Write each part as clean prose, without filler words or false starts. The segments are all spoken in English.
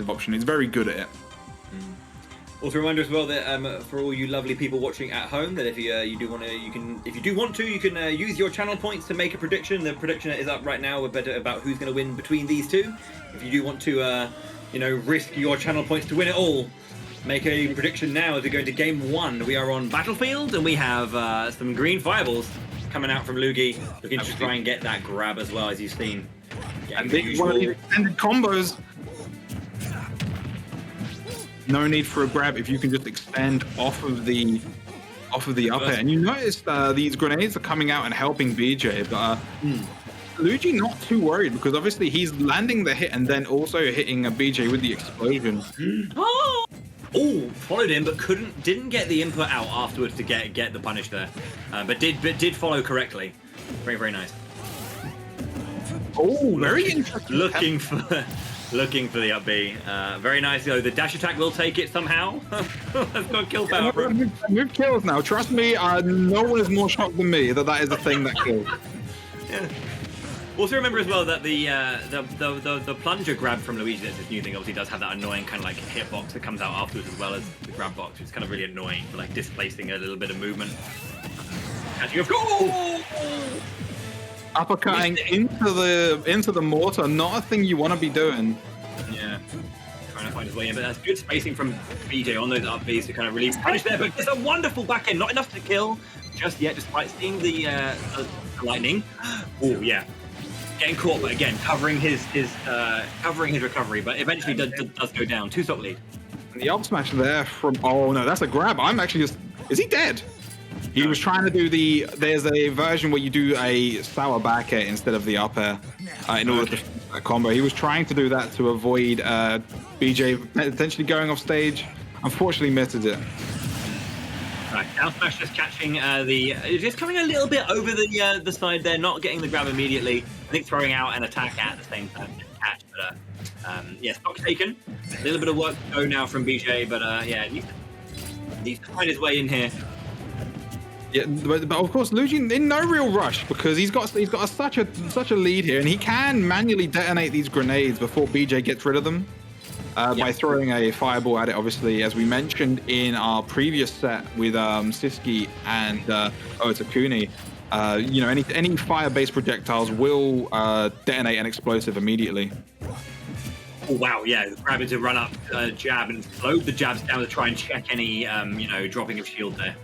option. He's very good at it. Also, a reminder as well that for all you lovely people watching at home, that if you do want to, you can use your channel points to make a prediction. The prediction is up right now about who's going to win between these two. If you do want to, risk your channel points to win it all, make a prediction now as we go into game 1. We are on Battlefield, and we have some green fireballs coming out from Luugi, looking to try and get that grab as well, as you've seen. And one of these extended combos. No need for a grab if you can just extend off of the up air. And you notice these grenades are coming out and helping BeJay, but Luigi not too worried because obviously he's landing the hit and then also hitting a BeJay with the explosion. Oh, followed him, but didn't get the input out afterwards to get the punish there, but did follow correctly. Very, very nice. Oh, very interesting. Looking for the up B. Very nice though. The dash attack will take it somehow. That's got kill power for him. We've kills now. Trust me, no one is more shocked than me that is a thing that kills. Yeah. Also remember as well that the plunger grab from Luigi, that's this new thing, obviously does have that annoying kind of like hitbox that comes out afterwards as well as the grab box. It's kind of really annoying for like displacing a little bit of movement. Catching off. Oh! Uppercutting into the mortar, not a thing you want to be doing. Yeah. Trying to find his way in, but that's good spacing from BeJay on those up Bs to kind of really punish there, but it's a wonderful back end, not enough to kill just yet, despite seeing the lightning. Oh yeah. Getting caught, but again, covering his recovery, but eventually does go down. 2-stock lead. And the up smash there from, oh no, that's a grab. I'm actually just, is he dead? He was trying to do there's a version where you do a sour back air instead of the up air in order to finish that combo. He was trying to do that to avoid BeJay potentially going off stage. Unfortunately misses it. Right, down smash just catching just coming a little bit over the side there, not getting the grab immediately. I think throwing out an attack at the same time to catch, but yeah, stock taken. A little bit of work to go now from BeJay, but yeah, needs to find his way in here. Yeah, but of course Luigi in no real rush because he's got such a lead here, and he can manually detonate these grenades before BeJay gets rid of them by throwing a fireball at it. Obviously, as we mentioned in our previous set with Siski and Otakuni, any fire-based projectiles will detonate an explosive immediately. Oh wow, yeah, grabbing to run up jab and load the jabs down to try and check any dropping of shield there.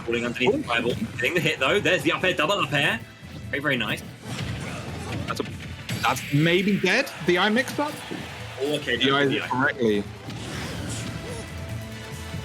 Falling underneath the fireball, getting the hit though. There's the up air, double up air. Very, very nice. That's maybe dead. The eye mixed up. Oh, okay. The eye correctly.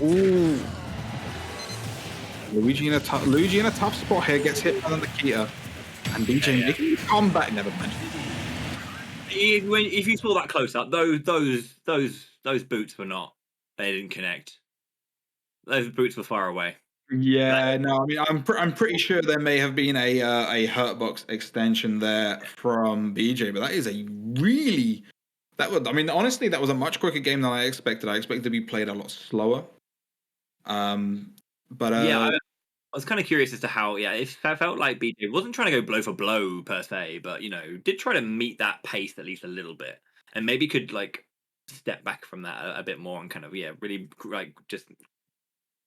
Ooh. Luigi in a tough spot here. Gets hit by the Nikita, and BeJay making combat. Never mind. If you saw that close up, those boots were not. They didn't connect. Those boots were far away. Yeah, no, I mean, I'm pretty sure there may have been a hurtbox extension there from BeJay, but that is honestly, that was a much quicker game than I expected. I expected to be played a lot slower. But yeah, I was kind of curious as to how. Yeah, it felt like BeJay wasn't trying to go blow for blow per se, but did try to meet that pace at least a little bit, and maybe could like step back from that a bit more and kind of really like just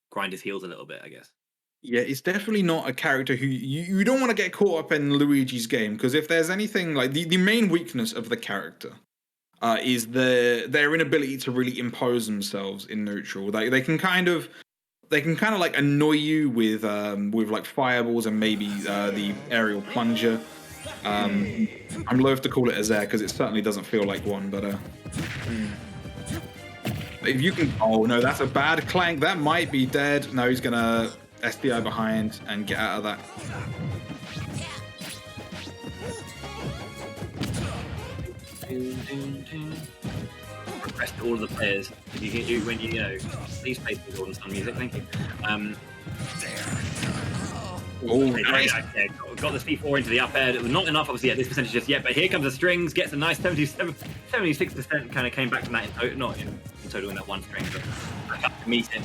grind his heels a little bit, I guess. Yeah, it's definitely not a character who you don't want to get caught up in Luigi's game, because if there's anything like the main weakness of the character is their inability to really impose themselves in neutral. They can kind of like annoy you with like fireballs and maybe the aerial plunger. I'm loath to call it a Zair because it certainly doesn't feel like one, but if you can, oh no, that's a bad clank. That might be dead. No, he's gonna SDI behind and get out of that. Request all of the players. If you when please play some Golden Sun music. Thank you. Oh, nice. Yeah, got the C4 into the up air. It was not enough, obviously, at this percentage just yet, but here comes the strings, gets a nice 76%, kind of came back from that in total, not in total in that one string, but back up to meet it.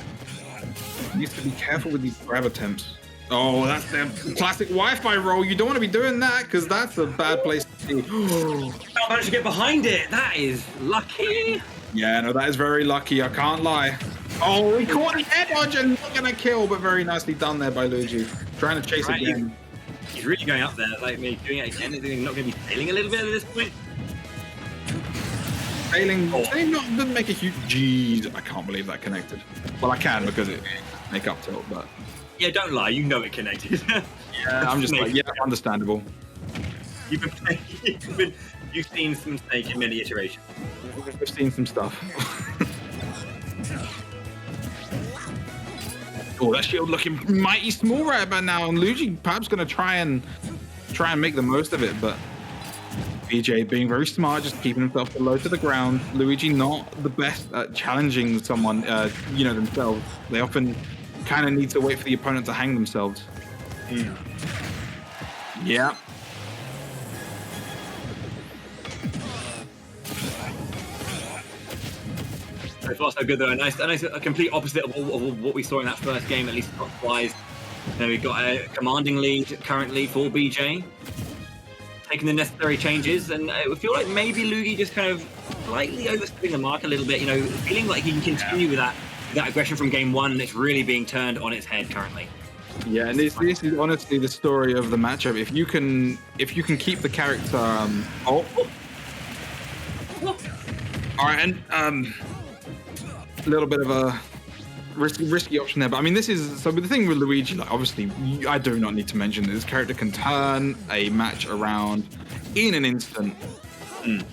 You used to be careful with these grab attempts. Oh, that's the classic Wi-Fi roll. You don't want to be doing that, because that's a bad place to be. not managed to get behind it. That is lucky. Yeah, no, that is very lucky. I can't lie. Oh, he caught the air dodge and not gonna kill, but very nicely done there by Luigi. Trying to chase again. He's really going up there, like me doing it again. Is he not going to be failing a little bit at this point? Failing doesn't make a huge. Jeez, I can't believe that connected. Well, I can because it make up tilt, but yeah, don't lie. You know it connected. Yeah, I'm just like, yeah, understandable. You've been playing. You've seen some Snake in many iterations. We've seen some stuff. Oh, that shield looking mighty small right about now, and Luigi perhaps going to try and make the most of it, but BeJay being very smart, just keeping himself low to the ground. Luigi not the best at challenging someone, themselves. They often kind of need to wait for the opponent to hang themselves. Yeah. So far, so good though. A complete opposite of what we saw in that first game, at least wise. We've got a commanding lead currently for BeJay, taking the necessary changes, and I feel like maybe Luugi just kind of slightly overstepping the mark a little bit. Feeling like he can continue with that aggression from game one. It's really being turned on its head currently. Yeah, and this is honestly the story of the matchup. If you can keep the character, all right, and a little bit of a risky option there, but I mean, this is so. But the thing with Luigi, like obviously, I do not need to mention this character can turn a match around in an instant. And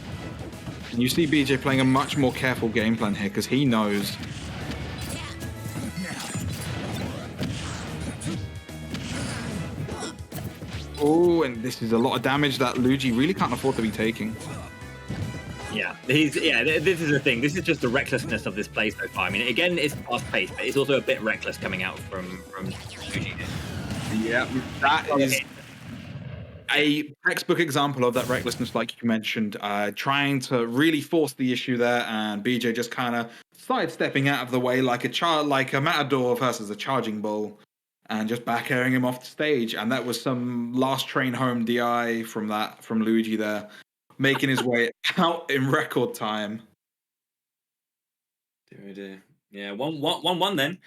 you see BeJay playing a much more careful game plan here because he knows. Oh, and this is a lot of damage that Luigi really can't afford to be taking. Yeah, this is the thing. This is just the recklessness of this play so far. I mean, again, it's fast-paced, but it's also a bit reckless coming out from Luigi. Yeah, that is a textbook example of that recklessness, like you mentioned, trying to really force the issue there, and BeJay just kind of sidestepping out of the way like a matador versus a charging bull, and just back airing him off the stage. And that was some last train home DI from Luigi there, making his way out in record time. Yeah, 1-1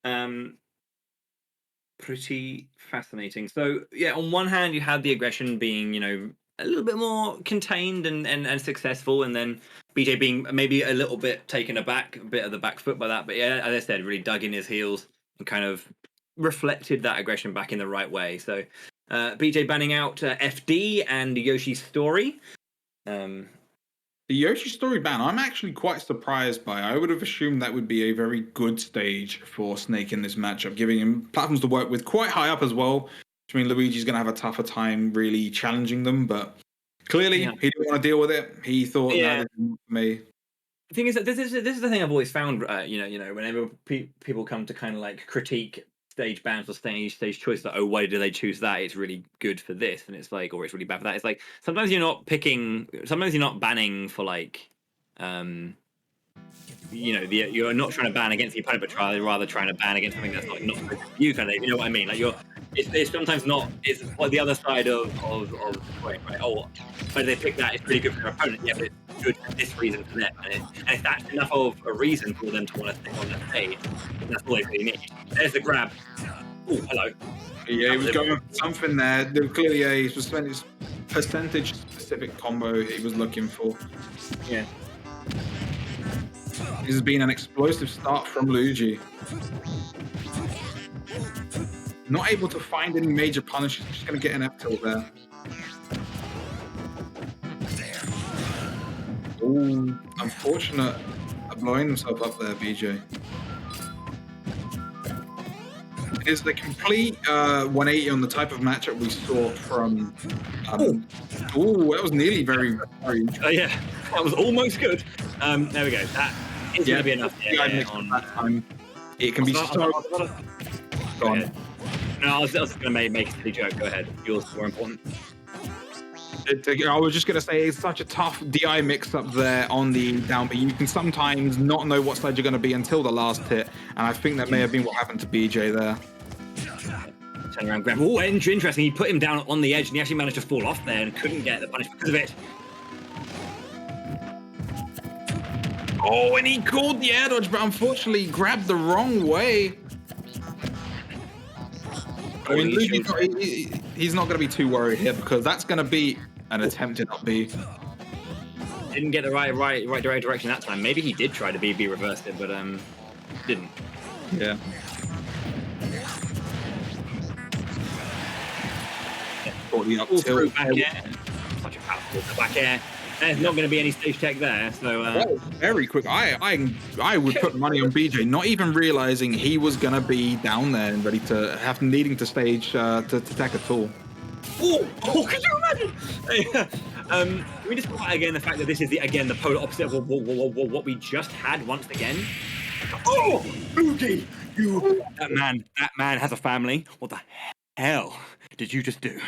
then. Pretty fascinating. So yeah, on one hand you had the aggression being, a little bit more contained and successful, and then BeJay being maybe a little bit taken aback, a bit of the back foot by that. But yeah, as I said, really dug in his heels and kind of reflected that aggression back in the right way. So BeJay banning out FD and Yoshi's Story. The Yoshi Story ban, I'm actually quite surprised by. I would have assumed that would be a very good stage for Snake in this matchup, giving him platforms to work with quite high up as well. Which means Luigi's going to have a tougher time really challenging them, but clearly he didn't want to deal with it. He thought, no, this isn't for me. The thing is that this is the thing I've always found. Whenever people come to kind of like critique stage bans or stage choice, that why did they choose that? It's really good for this, and it's like, or it's really bad for that. It's like sometimes you're not banning for like, you're not trying to ban against the opponent, but rather trying to ban against something that's not for you, kind of. You know what I mean? Like it's sometimes not. It's like the other side of the coin, right? Oh, but they pick that. It's really good for their opponent. Yeah, but it's good for this reason for them. And if that's enough of a reason for them to want to stick on the stage, that's all they really need. There's the grab. Oh, hello. Yeah, he was going for something there. There was clearly a percentage-specific combo he was looking for. Yeah. This has been an explosive start from Luigi. Not able to find any major punishes. Just going to get an F tilt there. Oh, unfortunate blowing himself up there, BeJay. It is the complete 180 on the type of matchup we saw from. That was nearly very. Yeah, that was almost good. There we go. That is going to be enough. That time. It can be so. Go on. No, I was just going to make a silly joke. Go ahead. Yours is more important. I was just going to say, it's such a tough DI mix-up there on the down, but you can sometimes not know what side you're going to be until the last hit, and I think that may have been what happened to BeJay there. Turn around, grab. Oh, interesting. He put him down on the edge, and he actually managed to fall off there and couldn't get the punish because of it. Oh, and he called the air dodge, but unfortunately grabbed the wrong way. I mean, he's not going to be too worried here because that's going to be an attempted up B. Didn't get the right direction that time. Maybe he did try to B reversed it, but didn't. Yeah. Up through back air. Such a powerful back air. There's not going to be any stage tech there, so that was very quick. I would put money on BeJay, not even realizing he was going to be down there and ready to needing to stage to tech at all. Oh, could you imagine? Can we just talk again the fact that this is the polar opposite of what we just had once again? Oh, Luugi, that man has a family. What the hell did you just do?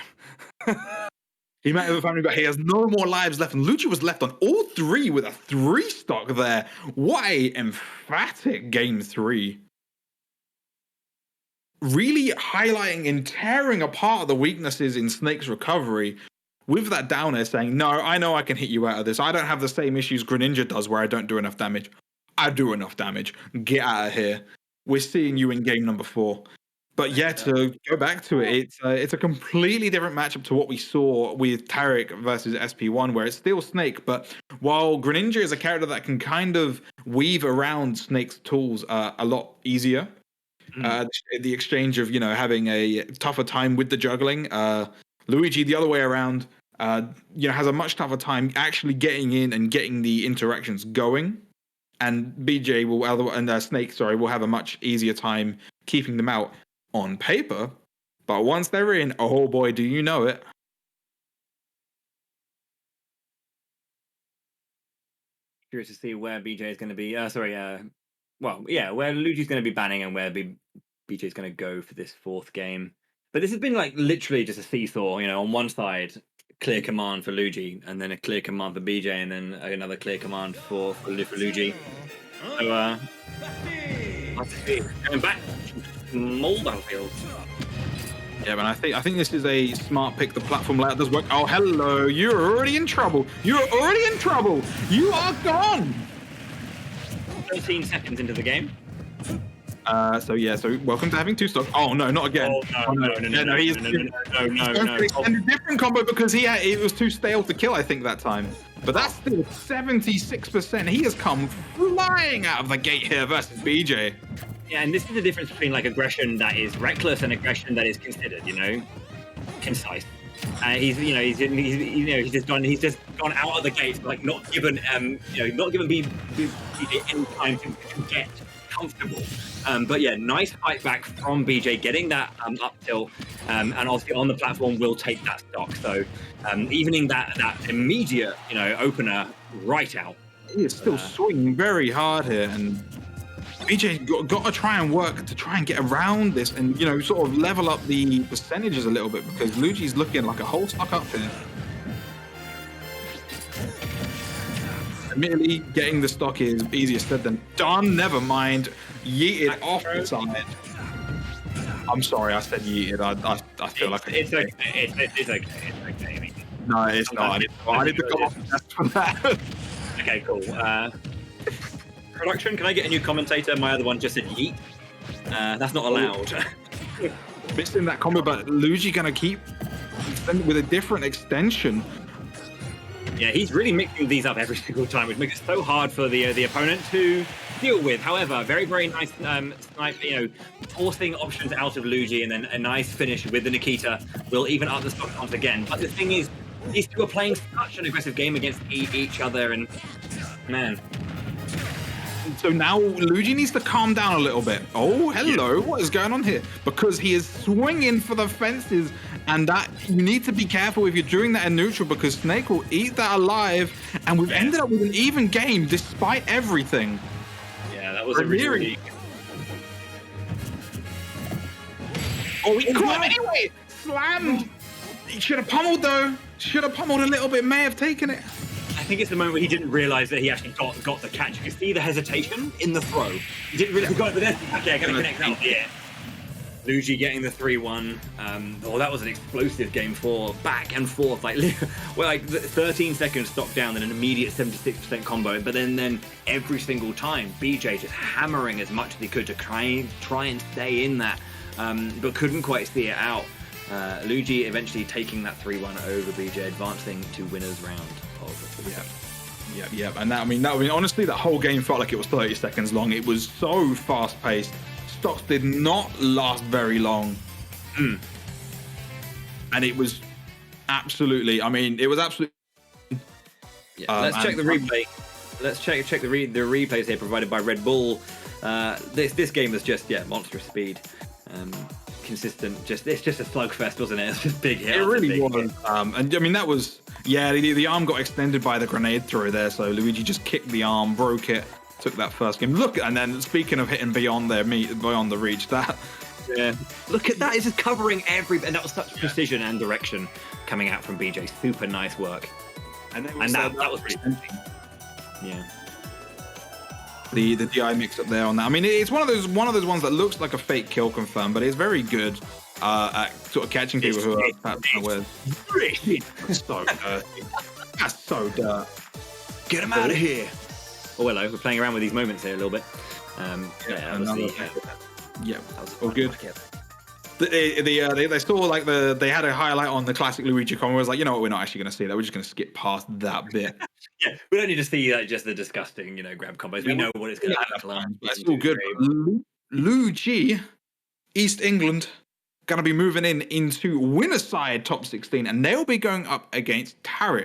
He might have a family, but he has no more lives left. And Luigi was left on all 3 with a 3 stock there. What a emphatic game 3. Really highlighting and tearing apart the weaknesses in Snake's recovery with that down air saying, no, I know I can hit you out of this. I don't have the same issues Greninja does where I don't do enough damage. I do enough damage. Get out of here. We're seeing you in game number 4. But yeah, to go back to it, it's a completely different matchup to what we saw with Tarek versus SP1, where it's still Snake. But while Greninja is a character that can kind of weave around Snake's tools a lot easier, the exchange of having a tougher time with the juggling, Luigi the other way around, has a much tougher time actually getting in and getting the interactions going. And BeJay Snake will have a much easier time keeping them out on paper, but once they're in, oh boy, do you know it. Curious to see where BeJay is going to be. Where Luigi's going to be banning and where BeJay is going to go for this 4th game. But this has been like literally just a seesaw. On one side, clear command for Luigi, and then a clear command for BeJay, and then another clear command for Luigi. So, let's see. Going back to Moldau Field. Yeah, but I think this is a smart pick. The platform layout does work. Oh, hello. You're already in trouble. You're already in trouble. You are gone. 13 seconds into the game. So welcome to having 2 stocks. Oh no, not again. No. He's going to extend a different combo because it was too stale to kill, I think, that time. But that's still 76%. He has come flying out of the gate here versus BeJay. Yeah, and this is the difference between like aggression that is reckless and aggression that is considered, concise. He's just gone out of the gate, like not given BeJay any time to get comfortable. But yeah, nice fight back from BeJay, getting that up tilt, and obviously on the platform will take that stock. So evening that immediate opener right out. He is still swinging very hard here, and BeJay got to try and work to try and get around this and sort of level up the percentages a little bit because Luigi's looking like a whole stock up here. Admittedly, getting the stock is easier said than done. Never mind. Yeeted off the side. I'm sorry, I said yeeted. I feel like it's okay. It's okay. No, it's not. I need to come off the test for that. Okay, cool. Production, can I get a new commentator? My other one just said yeet. That's not allowed. Missing that combo, but Luigi gonna keep with a different extension. Yeah, he's really mixing these up every single time, which makes it so hard for the opponent to deal with. However, very, very nice snipe, forcing options out of Luigi, and then a nice finish with the Nikita will even up the stock once again. But the thing is, these two are playing such an aggressive game against each other, and man. So now Luigi needs to calm down a little bit. Oh, hello. What is going on here? Because he is swinging for the fences, and that you need to be careful if you're doing that in neutral because Snake will eat that alive, and we've ended up with an even game despite everything. Yeah, that was a really... Oh, he caught him anyway! Slammed! He should have pummeled though. Should have pummeled a little bit, may have taken it. I think it's the moment where he didn't realise that he actually got the catch. You can see the hesitation in the throw. He didn't realise he got it, but then, okay, I'm going to connect now. Yeah. Luigi getting the 3-1. That was an explosive game 4, back and forth, like 13 seconds stock down, then an immediate 76% combo. But then every single time, BeJay just hammering as much as he could to try and stay in that, but couldn't quite see it out. Luigi eventually taking that 3-1 over BeJay, advancing to winners round of the Yeah. And that, I mean, honestly, that whole game felt like it was 30 seconds long. It was so fast paced. Stocks did not last very long. And it was absolutely, it was absolutely. Let's check the replay. Let's check the replays here provided by Red Bull. This game was just monstrous speed. Consistent, it's just a slugfest, wasn't it? It's just big hits. It really was. And that was, the arm got extended by the grenade throw there, so Luigi just kicked the arm, broke it, took that first game. And then speaking of hitting beyond the reach, look at that, it's just covering and that was such precision and direction coming out from BeJay. Super nice work. And that was pretty tempting. Yeah. The DI mix up there on that. It's one of those ones that looks like a fake kill confirm, but it's very good at sort of catching people who are so dirty. That's so dirt. Get him out of here. Oh, hello. We're playing around with these moments here a little bit. All good. They saw they had a highlight on the classic Luigi combo. I was like, you know what, we're not actually going to see that. We're just going to skip past that bit. We don't need to see just the disgusting, grab combos. We know what it's going to look like. That's all good. Luigi, East England, going to be moving into winner side top 16, and they'll be going up against Tarek.